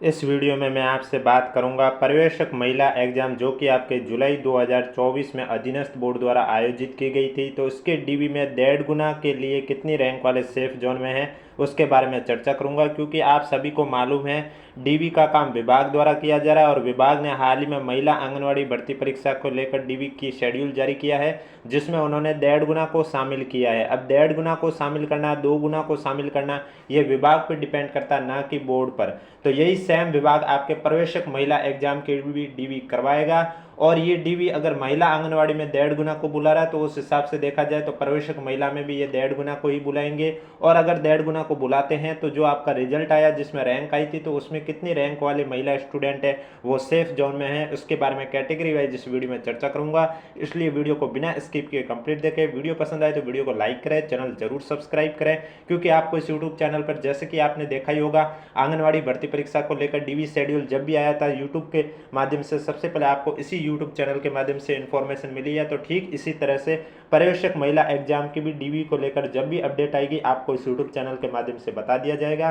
इस वीडियो में मैं आपसे बात करूंगा पर्यवेक्षक महिला एग्जाम जो कि आपके जुलाई 2024 में अधीनस्थ बोर्ड द्वारा आयोजित की गई थी। तो इसके डीबी में 1.5 गुना के लिए कितनी रैंक वाले सेफ जोन में हैं उसके बारे में चर्चा करूंगा, क्योंकि आप सभी को मालूम है डीबी का काम विभाग द्वारा किया जा रहा है और विभाग ने हाल ही में महिला आंगनवाड़ी भर्ती परीक्षा को लेकर डीबी की शेड्यूल जारी किया है, जिसमें उन्होंने 1.5 गुना को शामिल किया है। अब 1.5 गुना को शामिल करना, 2 गुना को शामिल करना, ये विभाग पर डिपेंड करता है, ना कि बोर्ड पर। तो यही सेम विभाग आपके प्रवेशक महिला एग्जाम के भी डीवी करवाएगा। और ये डीवी अगर महिला आंगनवाड़ी में 1.5 गुना को बुला रहा है तो उस हिसाब से देखा जाए तो प्रवेशक महिला में भी ये 1.5 गुना को ही बुलाएंगे। और अगर 1.5 गुना को बुलाते हैं तो जो आपका रिजल्ट आया जिसमें रैंक आई थी, तो उसमें कितनी रैंक वाले महिला स्टूडेंट है वो सेफ जोन में है, उसके बारे में कैटेगरी वाइज इस वीडियो में चर्चा करूंगा। इसलिए वीडियो को बिना स्किप किए कंप्लीट देखें। वीडियो पसंद आए तो वीडियो को लाइक करें, चैनल जरूर सब्सक्राइब करें, क्योंकि आपको इस यूट्यूब चैनल पर जैसे कि आपने देखा ही होगा आंगनवाड़ी भर्ती परीक्षा को लेकर डीवी शेड्यूल जब भी आया था यूट्यूब के माध्यम से सबसे पहले आपको इसी यूट्यूब चैनल के माध्यम से इन्फॉर्मेशन मिली है। तो ठीक इसी तरह से पर्यवेक्षक महिला एग्जाम की भी डीवी को लेकर जब भी अपडेट आएगी आपको इस यूट्यूब चैनल के माध्यम से बता दिया जाएगा,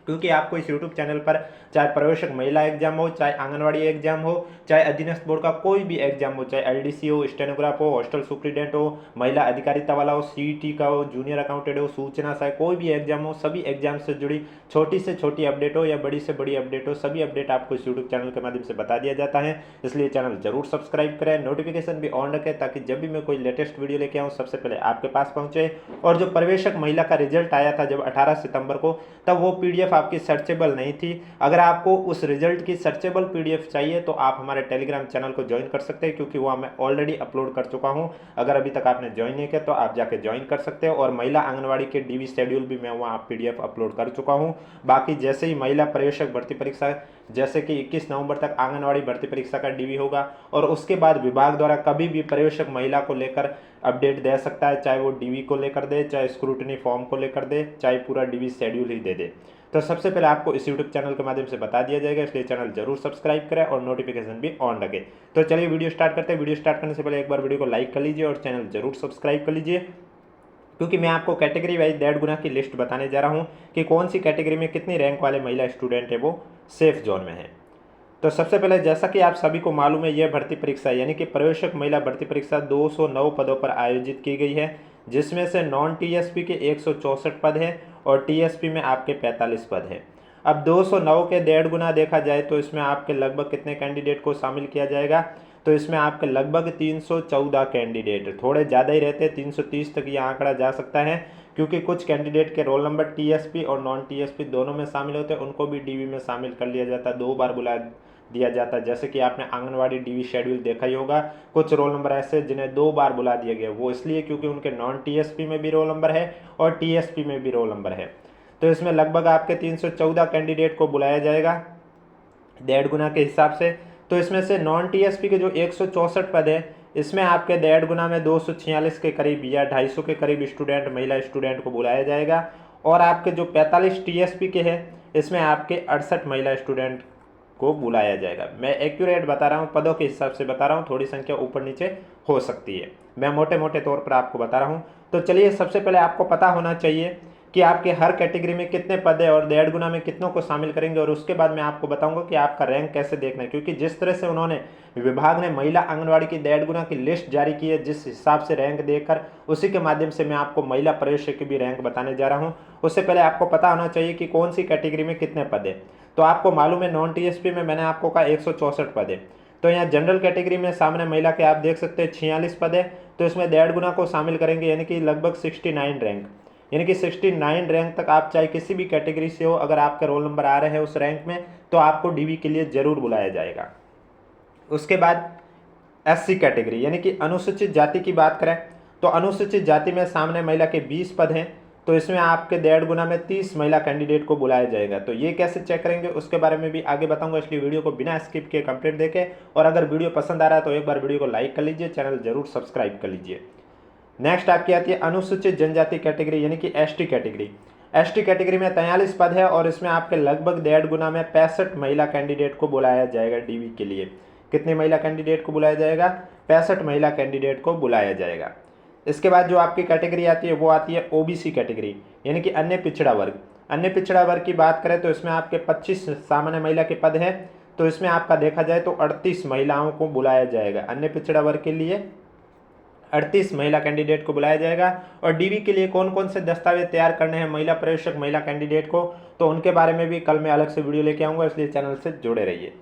क्योंकि आपको इस यूट्यूब चैनल पर चाहे प्रवेशक महिला एग्जाम हो, चाहे आंगनवाड़ी एग्जाम हो, चाहे अधीनस्थ बोर्ड का कोई भी एग्जाम हो, चाहे एलडीसी हो, स्टेनोग्राफ हो, हॉस्टल सुप्रीडेंट हो, महिला अधिकारिता वाला हो, सीईटी का हो, जूनियर अकाउंटेंट हो, सूचना सहायक, कोई भी एग्जाम हो, सभी एग्जाम से जुड़ी छोटी से छोटी अपडेट हो या बड़ी से बड़ी अपडेट हो, सभी अपडेट आपको इस यूट्यूब चैनल के माध्यम से बता दिया जाता है। इसलिए चैनल जरूर सब्सक्राइब करें, नोटिफिकेशन भी ऑन रखें, ताकि जब भी मैं कोई लेटेस्ट वीडियो लेके आऊँ सबसे पहले आपके पास पहुंचे। और जो प्रवेशक महिला का रिजल्ट आया था जब 18 सितंबर को, तब वो पीडीएफ आपकी सर्चेबल नहीं थी। अगर आपको उस रिजल्ट की सर्चेबल पीडीएफ चाहिए तो आप हमारे टेलीग्राम चैनल को ज्वाइन कर सकते हैं, क्योंकि वहाँ मैं ऑलरेडी अपलोड कर चुका हूँ। अगर अभी तक आपने ज्वाइन नहीं किया तो आप जाके ज्वाइन कर सकते हो। और महिला आंगनवाड़ी के डीवी शेड्यूल भी मैं वहाँ पीडीएफ अपलोड कर चुका हूँ। बाकी जैसे ही महिला प्रवेशक भर्ती परीक्षा जैसे कि 21 नवंबर तक आंगनवाड़ी भर्ती परीक्षा का डीवी होगा, और उसके बाद विभाग द्वारा कभी भी प्रवेशक महिला को लेकर अपडेट दे सकता है, चाहे वो डीवी को लेकर दे, चाहे स्क्रूटनी फॉर्म को लेकर दे, चाहे पूरा डीवी शेड्यूल ही दे दे। तो सबसे पहले आपको इस यूट्यूब चैनल के माध्यम से बता दिया जाएगा, इसलिए चैनल जरूर सब्सक्राइब करें और नोटिफिकेशन भी ऑन रखें। तो चलिए वीडियो स्टार्ट करते हैं। वीडियो स्टार्ट करने से पहले एक बार वीडियो को लाइक कर लीजिए और चैनल जरूर सब्सक्राइब कर लीजिए, क्योंकि मैं आपको कैटेगरी वाइज 1.5 गुना की लिस्ट बताने जा रहा हूँ कि कौन सी कैटेगरी में कितनी रैंक वाले महिला स्टूडेंट है वो सेफ जोन में है। तो सबसे पहले जैसा कि आप सभी को मालूम है यह भर्ती परीक्षा यानी कि प्रवेशक महिला भर्ती परीक्षा 209 पदों पर आयोजित की गई है, जिसमें से नॉन टीएसपी के 164 पद हैं और टीएसपी में आपके 45 पद हैं। अब 209 के 1.5 गुना देखा जाए तो इसमें आपके लगभग कितने कैंडिडेट को शामिल किया जाएगा, तो इसमें आपके लगभग 314 कैंडिडेट, थोड़े ज़्यादा ही रहते हैं, 330 तक यह आंकड़ा जा सकता है, क्योंकि कुछ कैंडिडेट के रोल नंबर टीएसपी और नॉन टीएसपी दोनों में शामिल होते हैं, उनको भी डीवी में शामिल कर लिया जाता है, 2 बार बुला दिया जाता है। जैसे कि आपने आंगनवाड़ी डीवी शेड्यूल देखा ही होगा, कुछ रोल नंबर ऐसे जिन्हें 2 बार बुला दिया गया, वो इसलिए क्योंकि उनके नॉन टीएसपी में भी रोल नंबर है और टीएसपी में भी रोल नंबर है। तो इसमें लगभग आपके 314 कैंडिडेट को बुलाया जाएगा 1.5 गुना के हिसाब से। तो इसमें से नॉन टीएसपी के जो 164 पद है, इसमें आपके 1.5 गुना में 246 के करीब या 250 के करीब स्टूडेंट महिला स्टूडेंट को बुलाया जाएगा। और आपके जो 45 टीएसपी के हैं, इसमें आपके 68 महिला स्टूडेंट को बुलाया जाएगा। मैं एक्यूरेट बता रहा हूँ, पदों के हिसाब से बता रहा हूँ, थोड़ी संख्या ऊपर नीचे हो सकती है, मैं मोटे मोटे तौर पर आपको बता रहा हूँ। तो चलिए सबसे पहले आपको पता होना चाहिए कि आपके हर कैटेगरी में कितने पद है और 1.5 गुना में कितनों को शामिल करेंगे, और उसके बाद मैं आपको बताऊंगा कि आपका रैंक कैसे देखना है, क्योंकि जिस तरह से उन्होंने विभाग ने महिला आंगनवाड़ी की 1.5 गुना की लिस्ट जारी की है, जिस हिसाब से रैंक देकर उसी के माध्यम से मैं आपको महिला प्रवेशक की भी रैंक बताने जा रहा हूँ। उससे पहले आपको पता होना चाहिए कि कौन सी कैटेगरी में कितने पद है। तो आपको मालूम है नॉन टीएसपी में मैंने आपको कहा 164 पद है। तो यहाँ जनरल कैटेगरी में सामने महिला के आप देख सकते हैं 46 पद है, तो इसमें 1.5 गुना को शामिल करेंगे, यानी कि लगभग 69 रैंक, यानी कि 69 रैंक तक आप चाहे किसी भी कैटेगरी से हो, अगर आपके रोल नंबर आ रहे हैं उस रैंक में तो आपको डीवी के लिए जरूर बुलाया जाएगा। उसके बाद एससी कैटेगरी यानी कि अनुसूचित जाति की बात करें तो अनुसूचित जाति में सामने महिला के 20 पद हैं, तो इसमें आपके 1.5 गुना में 30 महिला कैंडिडेट को बुलाया जाएगा। तो ये कैसे चेक करेंगे उसके बारे में भी आगे बताऊंगा, इसलिए वीडियो को बिना स्किप किए कंप्लीट देखें। और अगर वीडियो पसंद आ रहा है तो एक बार वीडियो को लाइक कर लीजिए, चैनल जरूर सब्सक्राइब कर लीजिए। नेक्स्ट आपकी आती है अनुसूचित जनजाति कैटेगरी यानी कि एसटी कैटेगरी। एसटी कैटेगरी में 43 पद है और इसमें आपके लगभग 1.5 गुना में 65 महिला कैंडिडेट को बुलाया जाएगा डीवी के लिए। कितने महिला कैंडिडेट को बुलाया जाएगा? 65 महिला कैंडिडेट को बुलाया जाएगा। इसके बाद जो आपकी कैटेगरी आती है वो आती है ओबीसी कैटेगरी यानी कि अन्य पिछड़ा वर्ग। अन्य पिछड़ा वर्ग की बात करें तो इसमें आपके 25 सामान्य महिला के पद हैं, तो इसमें आपका देखा जाए तो 38 महिलाओं को बुलाया जाएगा। अन्य पिछड़ा वर्ग के लिए 38 महिला कैंडिडेट को बुलाया जाएगा। और डीवी के लिए कौन कौन से दस्तावेज तैयार करने हैं महिला पर्यवेक्षक महिला कैंडिडेट को, तो उनके बारे में भी कल मैं अलग से वीडियो लेके आऊँगा, इसलिए चैनल से जुड़े रहिए।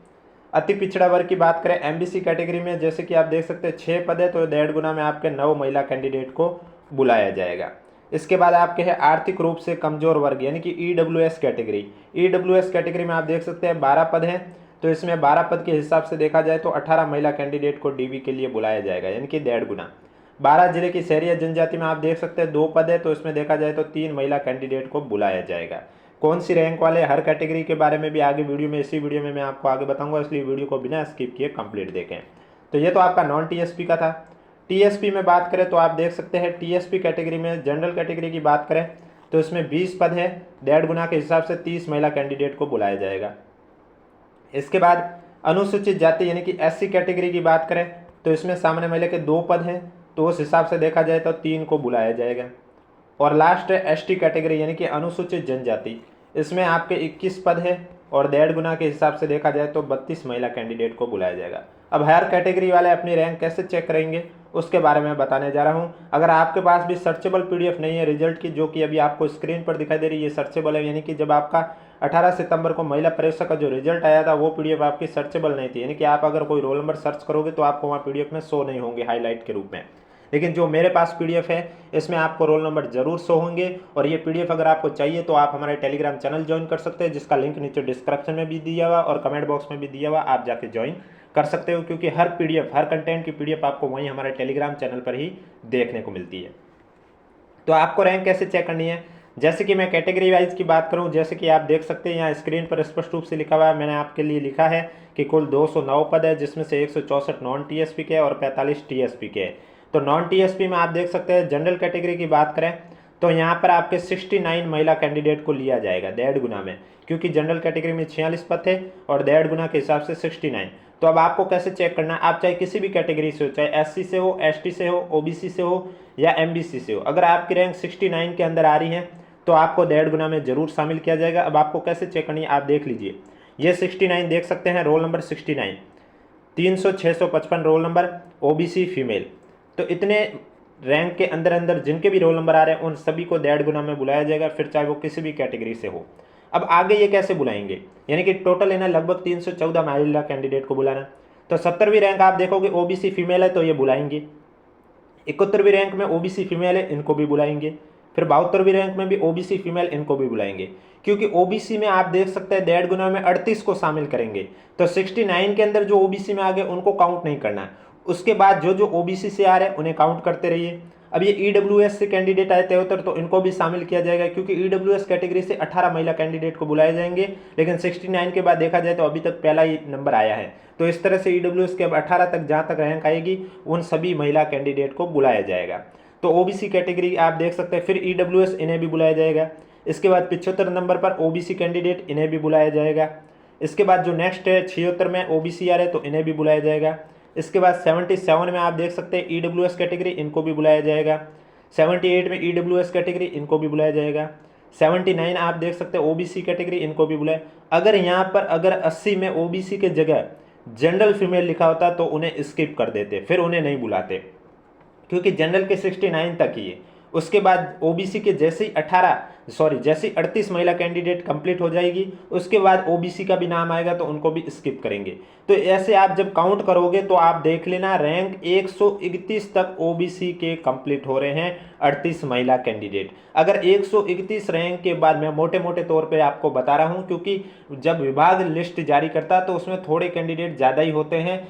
अति पिछड़ा वर्ग की बात करें एमबीसी कैटेगरी में, जैसे कि आप देख सकते हैं 6 पद है, तो 1.5 गुना में आपके 9 महिला कैंडिडेट को बुलाया जाएगा। इसके बाद आपके है आर्थिक रूप से कमजोर वर्ग यानी कि ईडब्ल्यूएस कैटेगरी। ईडब्ल्यूएस कैटेगरी में आप देख सकते हैं 12 पद हैं, तो इसमें 12 पद के हिसाब से देखा जाए तो 18 महिला कैंडिडेट को डीवी के लिए बुलाया जाएगा, यानी कि 1.5 गुना। 12 जिले की शहरी जनजाति में आप देख सकते हैं 2 पद है, तो इसमें देखा जाए तो 3 महिला कैंडिडेट को बुलाया जाएगा। कौन सी रैंक वाले हर कैटेगरी के बारे में भी आगे वीडियो में, इसी वीडियो में मैं आपको आगे बताऊंगा, इसलिए वीडियो को बिना स्किप किए कंप्लीट देखें। तो ये तो आपका नॉन टीएसपी का था। टीएसपी में बात करें तो आप देख सकते हैं टीएसपी कैटेगरी में जनरल कैटेगरी की बात करें तो इसमें 20 पद है, 1.5 गुना के हिसाब से 30 महिला कैंडिडेट को बुलाया जाएगा। इसके बाद अनुसूचित जाति यानी कि एससी कैटेगरी की बात करें तो इसमें सामान्य महिला के 2 पद हैं, तो उस हिसाब से देखा जाए तो 3 को बुलाया जाएगा। और लास्ट है एसटी कैटेगरी यानी कि अनुसूचित जनजाति, इसमें आपके 21 पद है और 1.5 गुना के हिसाब से देखा जाए तो 32 महिला कैंडिडेट को बुलाया जाएगा। अब हर कैटेगरी वाले अपनी रैंक कैसे चेक करेंगे उसके बारे में बताने जा रहा हूं। अगर आपके पास भी सर्चेबल पीडीएफ नहीं है रिजल्ट की, जो कि अभी आपको स्क्रीन पर दिखाई दे रही है, ये सर्चेबल है, यानी कि जब आपका 18 सितंबर को महिला पर्यवेक्षक का जो रिजल्ट आया था वो पीडीएफ आपकी सर्चेबल नहीं थी, यानी कि आप अगर कोई रोल नंबर सर्च करोगे तो आपको वहाँ पीडीएफ में शो नहीं होंगे हाईलाइट के रूप में। लेकिन जो मेरे पास पीडीएफ है इसमें आपको रोल नंबर जरूर शो होंगे। और ये पीडीएफ अगर आपको चाहिए तो आप हमारे टेलीग्राम चैनल ज्वाइन कर सकते हैं, जिसका लिंक नीचे डिस्क्रिप्शन में भी दिया हुआ और कमेंट बॉक्स में भी दिया हुआ, आप जाके ज्वाइन कर सकते हो, क्योंकि हर पीडीएफ हर कंटेंट की पीडीएफ आपको वहीं हमारे टेलीग्राम चैनल पर ही देखने को मिलती है। तो आपको रैंक कैसे चेक करनी है, जैसे कि मैं कैटेगरी वाइज की बात करूं, जैसे कि आप देख सकते हैं यहाँ स्क्रीन पर स्पष्ट रूप से लिखा हुआ है, मैंने आपके लिए लिखा है कि कुल 209 पद है, जिसमें से 164 नॉन टीएसपी के और 45 टीएसपी के। तो नॉन टीएसपी में आप देख सकते हैं जनरल कैटेगरी की बात करें तो यहाँ पर आपके 69 महिला कैंडिडेट को लिया जाएगा 1.5 गुना में, क्योंकि जनरल कैटेगरी में 46 पद थे और 1.5 गुना के हिसाब से 69। तो अब आपको कैसे चेक करना है, आप चाहे किसी भी कैटेगरी से हो, चाहे एससी से हो, एसटी से हो, ओबीसी से हो या एमबीसी से हो, अगर आपकी रैंक 69 के अंदर आ रही है तो आपको 1.5 गुना में जरूर शामिल किया जाएगा। अब आपको कैसे चेक करनी है आप देख लीजिए, ये 69 देख सकते हैं, roll number 69, 300-655 roll number, OBC female. तो इतने रैंक के अंदर अंदर जिनके भी रोल नंबर आ रहे हैं उन सभी को 1.5 गुना में बुलाया जाएगा, फिर चाहे वो किसी भी कैटेगरी से हो। अब आगे ये कैसे बुलाएंगे, यानी कि टोटल है ना लगभग 314 महिला कैंडिडेट को बुलाना। तो 70वीं रैंक आप देखोगे ओबीसी फीमेल है तो ये बुलाएंगे, 71वीं रैंक में ओबीसी फीमेल है इनको भी बुलाएंगे, फिर 72वीं रैंक में भी ओबीसी फीमेल इनको भी बुलाएंगे, क्योंकि ओबीसी में आप देख सकते हैं 1.5 गुना में 38 को शामिल करेंगे। तो 69 के अंदर जो ओबीसी में आ गए उनको काउंट नहीं करना है, उसके बाद जो जो ओबीसी से आ रहे हैं उन्हें काउंट करते रहिए। अब ये ईडब्ल्यूएस से कैंडिडेट आए 73 तो इनको भी शामिल किया जाएगा, क्योंकि ईडब्ल्यूएस कैटेगरी से 18 महिला कैंडिडेट को बुलाए जाएंगे, लेकिन 69 के बाद देखा जाए तो अभी तक पहला ही नंबर आया है। तो इस तरह से ईडब्ल्यूएस के अब 18 तक जहाँ तक रैंक आएगी उन सभी महिला कैंडिडेट को बुलाया जाएगा। तो ओबीसी कैटेगरी आप देख सकते हैं, फिर ईडब्ल्यूएस इन्हें भी बुलाया जाएगा। इसके बाद 75 नंबर पर ओबीसी कैंडिडेट इन्हें भी बुलाया जाएगा। इसके बाद जो नेक्स्ट है 76 में ओबीसी आ रहे तो इन्हें भी बुलाया जाएगा। इसके बाद 77 में आप देख सकते हैं ईडब्ल्यूएस कैटेगरी, इनको भी बुलाया जाएगा। 78 में ईडब्ल्यूएस कैटेगरी, इनको भी बुलाया जाएगा। 79 आप देख सकते हैं ओबीसी कैटेगरी, इनको भी बुलाया। अगर यहाँ पर अगर 80 में ओबीसी के जगह जनरल फीमेल लिखा होता तो उन्हें स्किप कर देते, फिर उन्हें नहीं बुलाते, क्योंकि जनरल के 69 तक ही है। उसके बाद ओबीसी के जैसे ही जैसे 38 महिला कैंडिडेट कंप्लीट हो जाएगी उसके बाद ओबीसी का भी नाम आएगा तो उनको भी स्किप करेंगे। तो ऐसे आप जब काउंट करोगे तो आप देख लेना रैंक 131 तक ओबीसी के कंप्लीट हो रहे हैं 38 महिला कैंडिडेट। अगर 131 रैंक के बाद मैं मोटे मोटे तौर पे आपको बता रहा हूँ, क्योंकि जब विभाग लिस्ट जारी करता है तो उसमें थोड़े कैंडिडेट ज़्यादा ही होते हैं,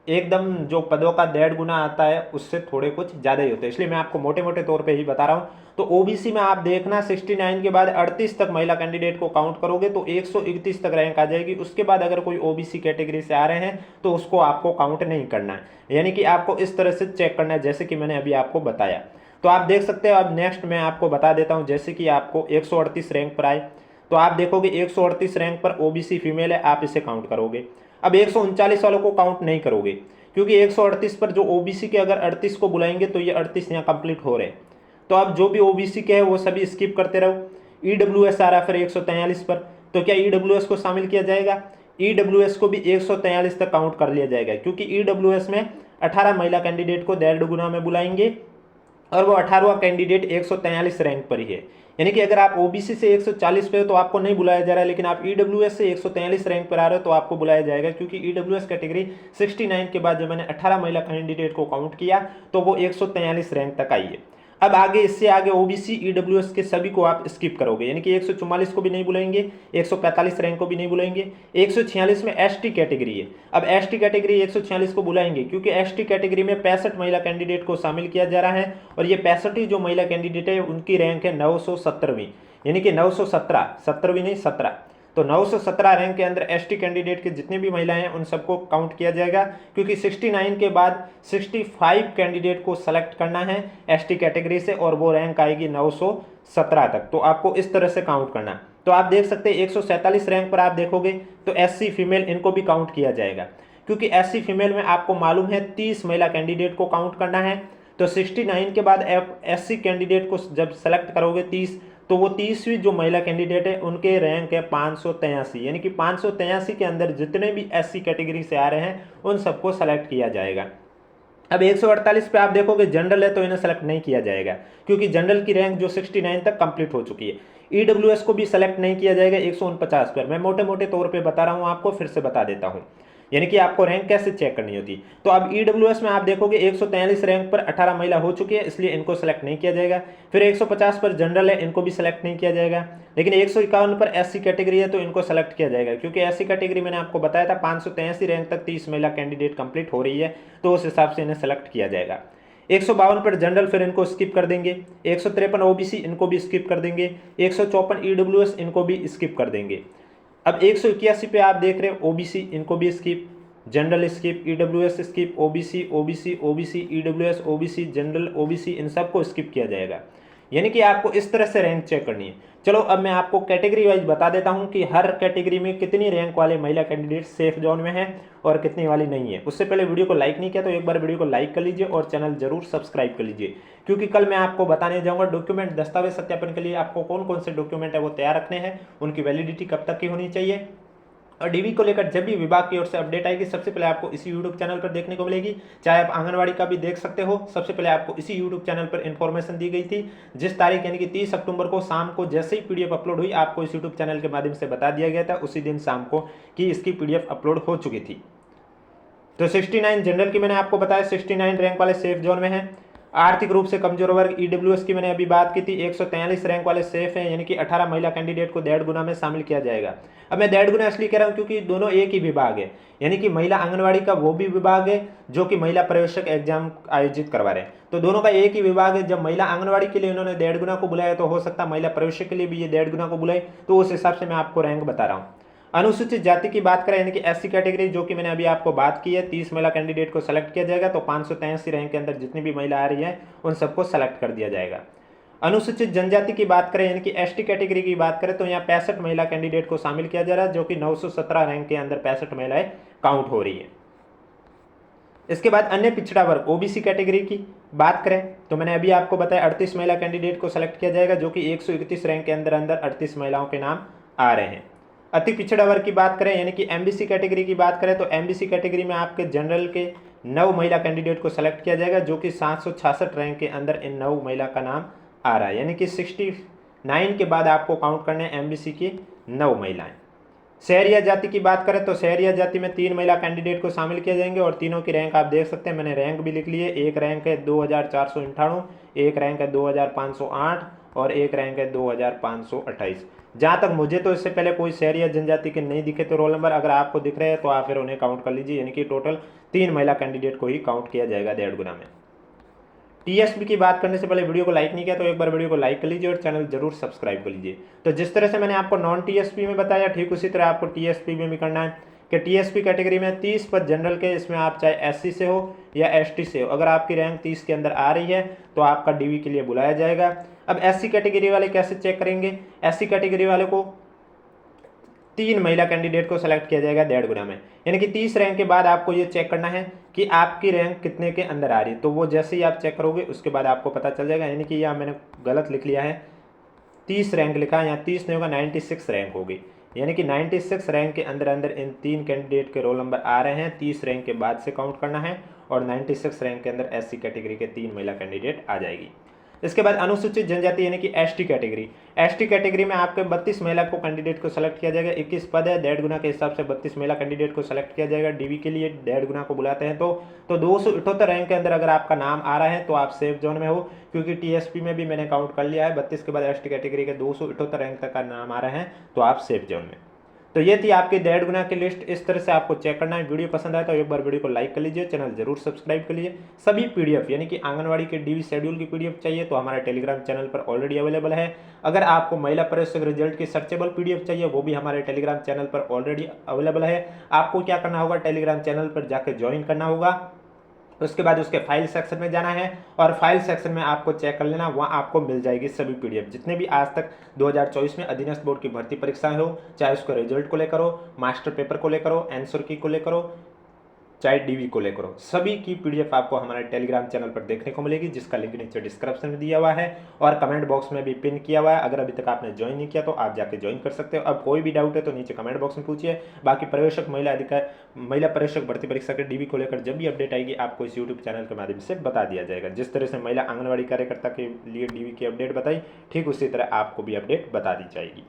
एकदम जो पदों का 1.5 गुना आता है उससे थोड़े कुछ ज़्यादा ही होते हैं, इसलिए मैं आपको मोटे मोटे तौर पे ही बता रहा हूँ। तो ओबीसी में आप देखना 69 के बाद 38 तक महिला कैंडिडेट को काउंट करोगे तो 131 तक रैंक आ जाएगी। उसके बाद अगर कोई ओबीसी कैटेगरी से आ रहे हैं तो उसको आपको काउंट नहीं करना है, यानी कि आपको इस तरह से चेक करना है जैसे कि मैंने अभी आपको बताया। तो आप देख सकते हैं। अब नेक्स्ट मैं आपको बता देता हूँ, जैसे कि आपको 138 रैंक पर आए तो आप देखोगे 138 रैंक पर ओबीसी फीमेल है, आप इसे काउंट करोगे। अब 139 वालों को काउंट नहीं करोगे, क्योंकि 138 पर जो ओबीसी के अगर 38 को बुलाएंगे तो ये 38 यहाँ कंप्लीट हो रहे हैं। तो अब जो भी ओबीसी के है वो सभी स्किप करते रहो। EWS आ रहा फिर 143 पर, तो क्या EWS को शामिल किया जाएगा? EWS को भी 143 तक काउंट कर लिया जाएगा, क्योंकि EWS में 18 महिला कैंडिडेट को 1.5 गुना में बुलाएंगे और वो 18वां कैंडिडेट 143 रैंक पर ही है। यानी कि अगर आप ओबीसी से 140 पे हो तो आपको नहीं बुलाया जा रहा है, लेकिन आप ईडब्ल्यूएस से 143 रैंक पर आ रहे हो तो आपको बुलाया जाएगा, क्योंकि ईडब्ल्यूएस कैटेगरी 69 के बाद जब मैंने 18 महिला कैंडिडेट को काउंट किया तो वो 143 रैंक तक आई है। अब आगे इससे आगे ओबीसी ईडब्ल्यूएस के सभी को आप स्किप करोगे, यानी कि 144 को भी नहीं बुलाएंगे, 145 रैंक को भी नहीं बुलाएंगे। 146 में एसटी कैटेगरी है। अब एसटी कैटेगरी 146 को बुलाएंगे, क्योंकि एसटी कैटेगरी में 65 महिला कैंडिडेट को शामिल किया जा रहा है और ये 65 जो महिला कैंडिडेट है उनकी रैंक है 917वीं, यानी कि 917, 17वीं नहीं 17, तो 917 रैंक के अंदर एसटी कैंडिडेट के जितने भी महिलाएं हैं उन सबको काउंट किया जाएगा, क्योंकि 69 के बाद 65 कैंडिडेट को सेलेक्ट करना है एसटी कैटेगरी से और वो रैंक आएगी 917 तक। तो आपको इस तरह से काउंट करना। तो आप देख सकते हैं 147 रैंक पर आप देखोगे तो एससी फीमेल इनको भी काउंट किया जाएगा, क्योंकि एससी फीमेल में आपको मालूम है 30 महिला कैंडिडेट को काउंट करना है। तो 69 के बाद एससी कैंडिडेट को जब सेलेक्ट करोगे 30, तो वो 30वीं जो महिला कैंडिडेट है उनके रैंक है 583, यानी कि 583 के अंदर जितने भी एससी कैटेगरी से आ रहे हैं उन सबको सेलेक्ट किया जाएगा। अब 148 पे आप देखोगे जनरल है तो इन्हें सेलेक्ट नहीं किया जाएगा, क्योंकि जनरल की रैंक जो 69 तक कंप्लीट हो चुकी है। ईडब्ल्यूएस को भी सेलेक्ट नहीं किया जाएगा 149 पर। मैं मोटे मोटे तौर पे बता रहा हूँ आपको, फिर से बता देता हूँ, यानी कि आपको रैंक कैसे चेक करनी होती। तो अब ईडब्ल्यूएस में आप देखोगे 143 रैंक पर 18 महिला हो चुकी है, इसलिए इनको सेलेक्ट नहीं किया जाएगा। फिर 150 पर जनरल है, इनको भी सेलेक्ट नहीं किया जाएगा। लेकिन 151 पर एससी कैटेगरी है तो इनको सेलेक्ट किया जाएगा, क्योंकि एससी कैटेगरी मैंने आपको बताया था 583 रैंक तक 30 महिला कैंडिडेट कंप्लीट हो रही है, तो उस हिसाब से इन्हें सेलेक्ट किया जाएगा। 152 पर जनरल, फिर इनको स्किप कर देंगे। 153 ओबीसी, इनको भी स्किप कर देंगे। 154 ईडब्ल्यूएस, इनको भी स्किप कर देंगे। अब 181 पे आप देख रहे हो ओबीसी, इनको भी skip, general skip, EWS skip, OBC OBC OBC EWS OBC general OBC, इन सबको स्किप किया जाएगा। यानी कि आपको इस तरह से रैंक चेक करनी है। चलो अब मैं आपको कैटेगरी वाइज बता देता हूं कि हर कैटेगरी में कितनी रैंक वाले महिला कैंडिडेट सेफ जोन में है और कितनी वाली नहीं है। उससे पहले वीडियो को लाइक नहीं किया तो एक बार वीडियो को लाइक कर लीजिए और चैनल जरूर सब्सक्राइब कर लीजिए, क्योंकि कल मैं आपको बताने जाऊंगा डॉक्यूमेंट दस्तावेज सत्यापन के लिए आपको कौन कौन से डॉक्यूमेंट है वो तैयार रखने हैं, उनकी वैलिडिटी कब तक की होनी चाहिए। और डीवी को लेकर जब भी विभाग की ओर से अपडेट आएगी सबसे पहले आपको इसी यूट्यूब चैनल पर देखने को मिलेगी। चाहे आप आंगनवाड़ी का भी देख सकते हो, सबसे पहले आपको इसी यूट्यूब चैनल पर इन्फॉर्मेशन दी गई थी। जिस तारीख यानी कि 30 अक्टूबर को शाम को जैसे ही पीडीएफ अपलोड हुई आपको इस यूट्यूब चैनल के माध्यम से बता दिया गया था उसी दिन शाम को कि इसकी पीडीएफ अपलोड हो चुकी थी। तो 69 जनरल की मैंने आपको बताया 69 रैंक वाले सेफ जोन में है। आर्थिक रूप से कमजोर वर्ग ईडब्ल्यूएस की मैंने अभी बात की थी, 143 रैंक वाले सेफ हैं, यानी कि 18 महिला कैंडिडेट को 1.5 गुना में शामिल किया जाएगा। अब मैं 1.5 गुना इसलिए कह रहा हूं क्योंकि दोनों एक ही विभाग है, यानी कि महिला आंगनवाड़ी का वो भी विभाग है जो कि महिला पर्यवेक्षक एग्जाम आयोजित करवा रहे हैं, तो दोनों का एक ही विभाग है। जब महिला आंगनवाड़ी के लिए उन्होंने 1.5 गुना को बुलाया तो हो सकता है महिला पर्यवेक्षक के लिए भी ये 1.5 गुना को बुलाए, तो उस हिसाब से मैं आपको रैंक बता रहा हूँ। अनुसूचित जाति की बात करें यानी कि एससी कैटेगरी, जो कि मैंने अभी आपको बात की है, 30 महिला कैंडिडेट को सेलेक्ट किया जाएगा, तो 583 रैंक के अंदर जितनी भी महिला आ रही है उन सबको सेलेक्ट कर दिया जाएगा। अनुसूचित जनजाति की बात करें यानी कि एसटी कैटेगरी की बात करें तो यहाँ 65 महिला कैंडिडेट को शामिल किया जा रहा है, जो कि 917 रैंक के अंदर 65 महिलाएं काउंट हो रही है। इसके बाद अन्य पिछड़ा वर्ग ओबीसी कैटेगरी की बात करें तो मैंने अभी आपको बताया 38 महिला कैंडिडेट को सेलेक्ट किया जाएगा, जो कि 131 रैंक के अंदर 38 महिलाओं के नाम आ रहे हैं। अति पिछड़ा वर्ग की बात करें यानी कि एमबीसी कैटेगरी की बात करें तो एमबीसी कैटेगरी में आपके जनरल के 9 महिला कैंडिडेट को सेलेक्ट किया जाएगा, जो कि 766 रैंक के अंदर इन 9 महिला का नाम आ रहा है, यानी कि 69 के बाद आपको काउंट करने हैं एमबीसी की 9 महिलाएं। शहरिया जाति की बात करें तो शहरिया जाति में 3 महिला कैंडिडेट को शामिल किया जाएंगे और तीनों की रैंक आप देख सकते हैं, मैंने रैंक भी लिख ली है। एक रैंक है 2498, एक रैंक है 2508 और एक रैंक है 2528। जहाँ तक मुझे तो इससे पहले कोई शहरिया जनजाति के नहीं दिखे, तो रोल नंबर अगर आपको दिख रहे हैं तो आप फिर उन्हें काउंट कर लीजिए, यानी कि टोटल 3 महिला कैंडिडेट को ही काउंट किया जाएगा 1.5 गुना में। टीएसपी की बात करने से पहले वीडियो को लाइक नहीं किया तो एक बार वीडियो को लाइक कर लीजिए और चैनल जरूर सब्सक्राइब कर लीजिए। तो जिस तरह से मैंने आपको नॉन टीएसपी में बताया ठीक उसी तरह आपको टीएसपी में भी करना है कि टीएसपी कैटेगरी में 30 पद जनरल के, इसमें आप चाहे एससी से हो या एसटी से हो, अगर आपकी रैंक 30 के अंदर आ रही है तो आपका डीवी के लिए बुलाया जाएगा। अब एससी कैटेगरी वाले कैसे चेक करेंगे? एससी कैटेगरी वाले को 3 महिला कैंडिडेट को सेलेक्ट किया जाएगा 1.5 गुना में, यानी कि 30 रैंक के बाद आपको ये चेक करना है कि आपकी रैंक कितने के अंदर आ रही है। तो वो जैसे ही आप चेक करोगे उसके बाद आपको पता चल जाएगा, यानी कि यहाँ मैंने गलत लिख लिया है, 30 रैंक लिखा है, यहाँ 30 नहीं होगा 96 रैंक होगी, यानी कि 96 रैंक के अंदर अंदर इन 3 कैंडिडेट के रोल नंबर आ रहे हैं। 30 रैंक के बाद से काउंट करना है और 96 रैंक के अंदर SC कैटेगरी के 3 महिला कैंडिडेट आ जाएगी। इसके बाद अनुसूचित जनजाति यानी कि ST कैटेगरी। ST कैटेगरी में आपके 32 महिला को कैंडिडेट को सेलेक्ट किया जाएगा। 21 पद है, 1.5 गुना के हिसाब से 32 महिला कैंडिडेट को सेलेक्ट किया जाएगा। DV के लिए 1.5 गुना को बुलाते हैं। तो 278 रैंक के अंदर अगर आपका नाम आ रहा है तो आप सेफ जोन में हो, क्योंकि TSP में भी मैंने काउंट कर लिया है। 32 के बाद ST कैटेगरी के 278 रैंक तक का नाम आ रहे हैं तो आप सेफ जोन में। तो ये थी आपकी 1.5 गुना की लिस्ट। इस तरह से आपको चेक करना है। वीडियो पसंद आए तो एक बार वीडियो को लाइक कर लीजिए, चैनल जरूर सब्सक्राइब कर लीजिए। सभी PDF यानी कि आंगनवाड़ी के DV शेड्यूल की PDF चाहिए तो हमारे टेलीग्राम चैनल पर ऑलरेडी अवेलेबल है। अगर आपको महिला पर्यवेक्षक रिजल्ट की सर्चेबल PDF चाहिए वो भी हमारे टेलीग्राम चैनल पर ऑलरेडी अवेलेबल है। आपको क्या करना होगा, टेलीग्राम चैनल पर जाकर ज्वाइन करना होगा। उसके बाद उसके फाइल सेक्शन में जाना है और फाइल सेक्शन में आपको चेक कर लेना, वहाँ आपको मिल जाएगी सभी PDF जितने भी आज तक 2024 में अधीनस्थ बोर्ड की भर्ती परीक्षाएं हो, चाहे उसको रिजल्ट को लेकर हो, मास्टर पेपर को लेकर हो, आंसर की को लेकर हो, चाहे DV को लेकर हो, सभी की PDF आपको हमारे टेलीग्राम चैनल पर देखने को मिलेगी, जिसका लिंक नीचे डिस्क्रिप्शन में दिया हुआ है और कमेंट बॉक्स में भी पिन किया हुआ है। अगर अभी तक आपने ज्वाइन नहीं किया तो आप जाके ज्वाइन कर सकते हो। अब कोई भी डाउट है तो नीचे कमेंट बॉक्स में पूछिए। बाकी पर्यवेक्षक महिला पर्यवेक्षक भर्ती परीक्षा के DV को लेकर जब भी अपडेट आएगी आपको इस यूट्यूब चैनल के माध्यम से बता दिया जाएगा। जिस तरह से महिला आंगनबाड़ी कार्यकर्ता के लिए DV की अपडेट बताई, ठीक उसी तरह आपको भी अपडेट बता दी जाएगी।